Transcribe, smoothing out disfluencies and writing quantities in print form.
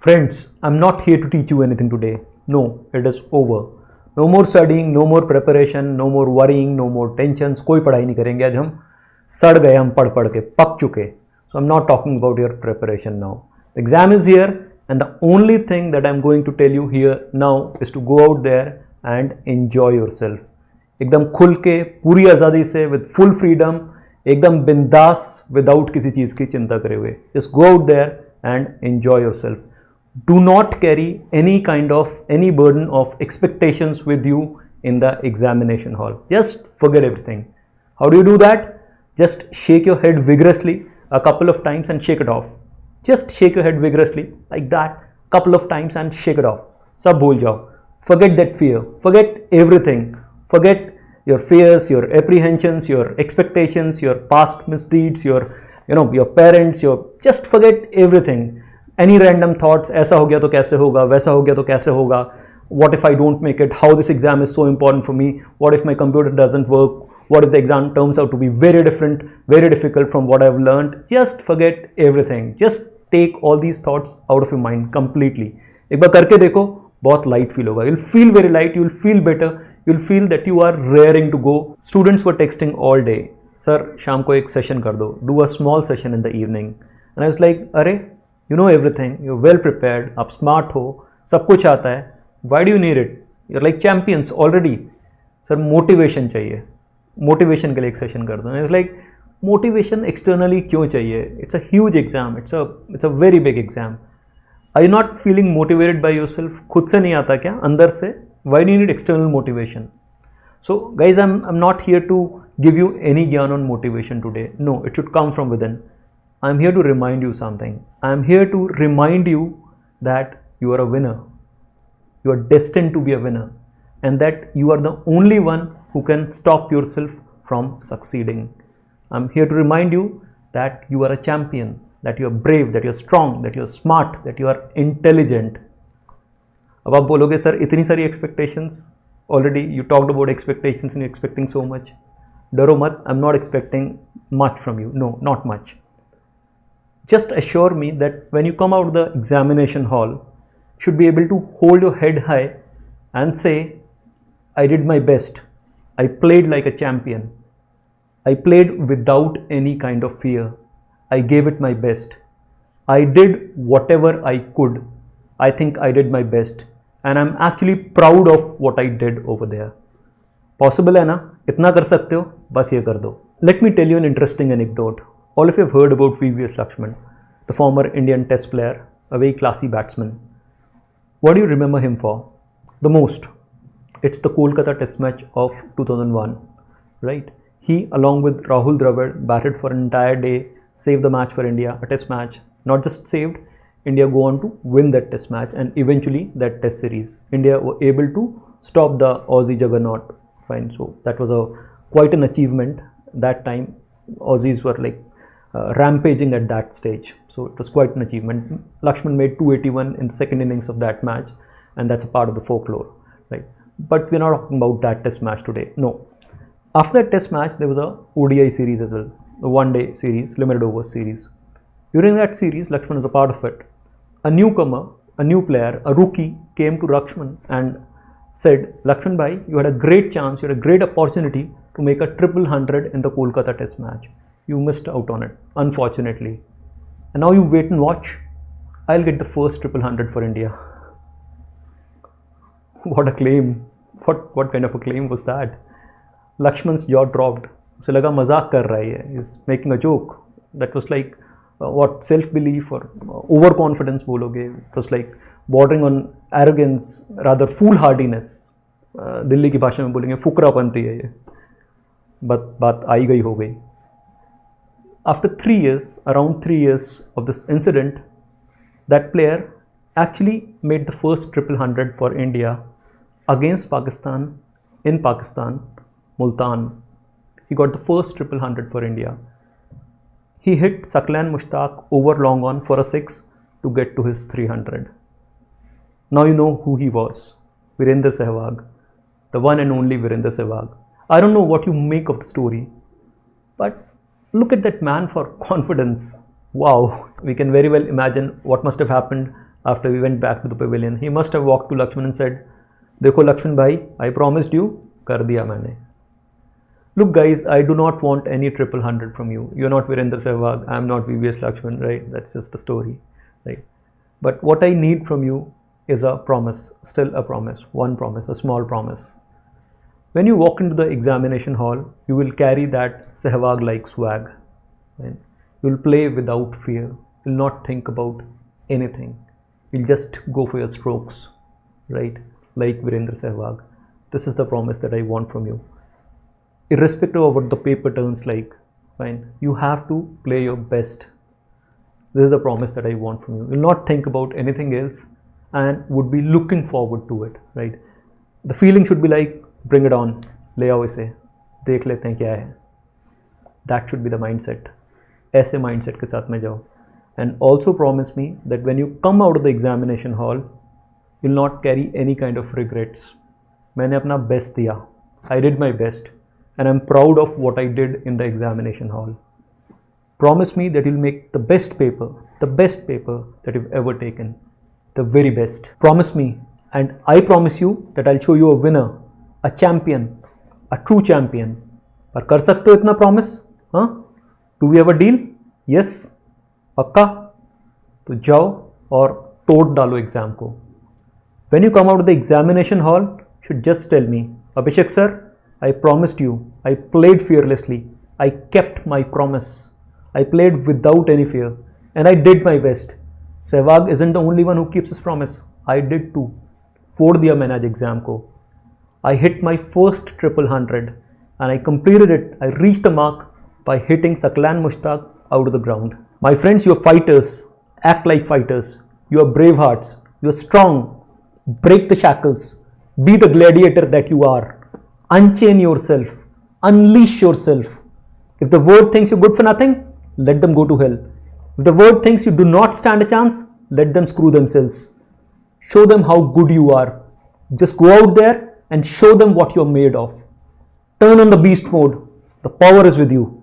Friends, I'm not here to teach you anything today. No, it is over. No more studying, no more preparation, no more worrying, no more tensions. कोई पढ़ाई नहीं करेंगे आज हम सड़ गए हम पढ़ के पक चुके. So I'm not talking about your preparation now. The exam is here and the only thing that I'm going to tell you here now is to go out there and enjoy yourself. एकदम खुल के पूरी आज़ादी से with full freedom, एकदम बिंदास without किसी चीज़ की चिंता करे हुए. Just go out there and enjoy yourself. Do not carry any burden of expectations with you in the examination hall. Just forget everything. How do you do that? Just shake your head vigorously a couple of times and shake it off. Just shake your head vigorously like that couple of times and shake it off. सब भूल जाओ. Forget that fear. Forget everything. Forget your fears, your apprehensions, your expectations, your past misdeeds, your parents, just forget everything. Any random thoughts, ऐसा हो गया तो कैसे होगा, वैसा हो गया तो कैसे होगा, what if I don't make it, how this exam is so important for me, what if my computer doesn't work, what if the exam turns out to be very different, very difficult from what I've learned. Just forget everything. Just take all these thoughts out of your mind completely. एक बार करके देखो, बहुत light feel होगा. You'll feel very light, you'll feel better, you'll feel that you are raring to go. Students were texting all day. Sir, शाम को एक session कर दो. Do a small session in the evening. And I was like, अरे you know everything, you're well prepared, आप smart हो, सब कुछ आता है, why do you need it? You're like champions already. Sir, motivation चाहिए, motivation के लिए एक session कर दो. It's like motivation externally क्यों चाहिए? It's a huge exam, it's a very big exam. Are you not feeling motivated by yourself? खुद से नहीं आता क्या अंदर से? Why do you need external motivation? So guys, I'm not here to give you any gyan on motivation today. No, it should come from within. I'm here to remind you something. I'm here to remind you that you are a winner. You are destined to be a winner, and that you are the only one who can stop yourself from succeeding. I'm here to remind you that you are a champion, that you are brave, that you are strong, that you are smart, that you are intelligent. अब आप बोलोगे sir इतनी सारी expectations, already you talked about expectations and you're expecting so much. डरो मत, I'm not expecting much from you. No, not much. Just assure me that when you come out of the examination hall, you should be able to hold your head high and say, I did my best. I played like a champion. I played without any kind of fear. I gave it my best. I did whatever I could. I think I did my best. And I'm actually proud of what I did over there. Possible है ना? इतना कर सकते हो? बस ये कर दो. Let me tell you an interesting anecdote. All of you have heard about VVS Lakshman, the former Indian Test player, a very classy batsman. What do you remember him for? The most. It's the Kolkata Test match of 2001, right? He, along with Rahul Dravid, batted for an entire day, saved the match for India, a test match. Not just saved, India go on to win that test match and eventually that test series. India were able to stop the Aussie juggernaut. Fine, so that was quite an achievement. That time, Aussies were like rampaging at that stage, so it was quite an achievement. Lakshman made 281 in the second innings of that match, and that's a part of the folklore, right? But we're not talking about that test match today. No, after that test match there was a ODI series as well, the one-day series, limited overs series. During that series, Lakshman was a part of it. A newcomer, a new player, a rookie came to Lakshman and said, Lakshman bhai, you had a great chance, you had a great opportunity to make a triple 100 in the Kolkata test match. You missed out on it, unfortunately. And now you wait and watch. I'll get the first triple 100 for India. What a claim. What kind of a claim was that? Lakshman's jaw dropped. So लगा मजाक कर रहा है. He's making a joke. That was like what self-belief or overconfidence बोलोगे. It was like bordering on arrogance, rather foolhardiness. Delhi की भाषा में बोलेंगे फुकरापंती है ये. बात आई गई हो गई. After 3 years, around 3 years of this incident, that player actually made the first triple 100 for India against Pakistan, in Pakistan, Multan. He got the first triple 100 for India. He hit Saqlain Mushtaq over long on for a 6 to get to his 300. Now you know who he was. Virender Sehwag, the one and only Virender Sehwag. I don't know what you make of the story, but look at that man for confidence. Wow, we can very well imagine what must have happened after we went back to the pavilion. He must have walked to Lakshman and said, देखो लक्ष्मण भाई, I promised you, कर दिया मैंने. Look guys, I do not want any 100 from you. You're not Virendra Sehwag, I'm not VVS Lakshman, right? That's just a story, right? But what I need from you is a promise, still a promise, one promise, a small promise. When you walk into the examination hall, you will carry that Sehwag-like swag. Right? You'll play without fear. You'll not think about anything. You'll just go for your strokes, right? Like Virendra Sehwag. This is the promise that I want from you. Irrespective of what the paper turns like, fine, you have to play your best. This is the promise that I want from you. You'll not think about anything else and would be looking forward to it, right? The feeling should be like, bring it on, ले आओ इसे, देख लेते हैं क्या है. That should be the mindset. ऐसे mindset के साथ में जाओ. And also promise me that when you come out of the examination hall, you'll not carry any kind of regrets. मैंने अपना best दिया. I did my best. And I'm proud of what I did in the examination hall. Promise me that you'll make the best paper that you've ever taken, the very best. Promise me, and I promise you that I'll show you a winner, a champion, a true champion. पर कर सकते हो इतना promise? हाँ? Do we have a deal? Yes? पक्का? तो जाओ और तोड़ डालो एग्जाम को. When you come out of the examination hall, you should just tell me, Abhishek sir, I promised you, I played fearlessly, I kept my promise, I played without any fear, and I did my best. Sehwag isn't the only one who keeps his promise, I did too. फोड़ दिया मैंने आज exam को. I hit my first 100 and I completed it. I reached the mark by hitting Saklan Mushtaq out of the ground. My friends, you're fighters, act like fighters, you're brave hearts, you're strong, break the shackles, be the gladiator that you are. Unchain yourself, unleash yourself. If the world thinks you're good for nothing, let them go to hell. If the world thinks you do not stand a chance, let them screw themselves. Show them how good you are. Just go out there and show them what you're made of. Turn on the beast mode. The power is with you.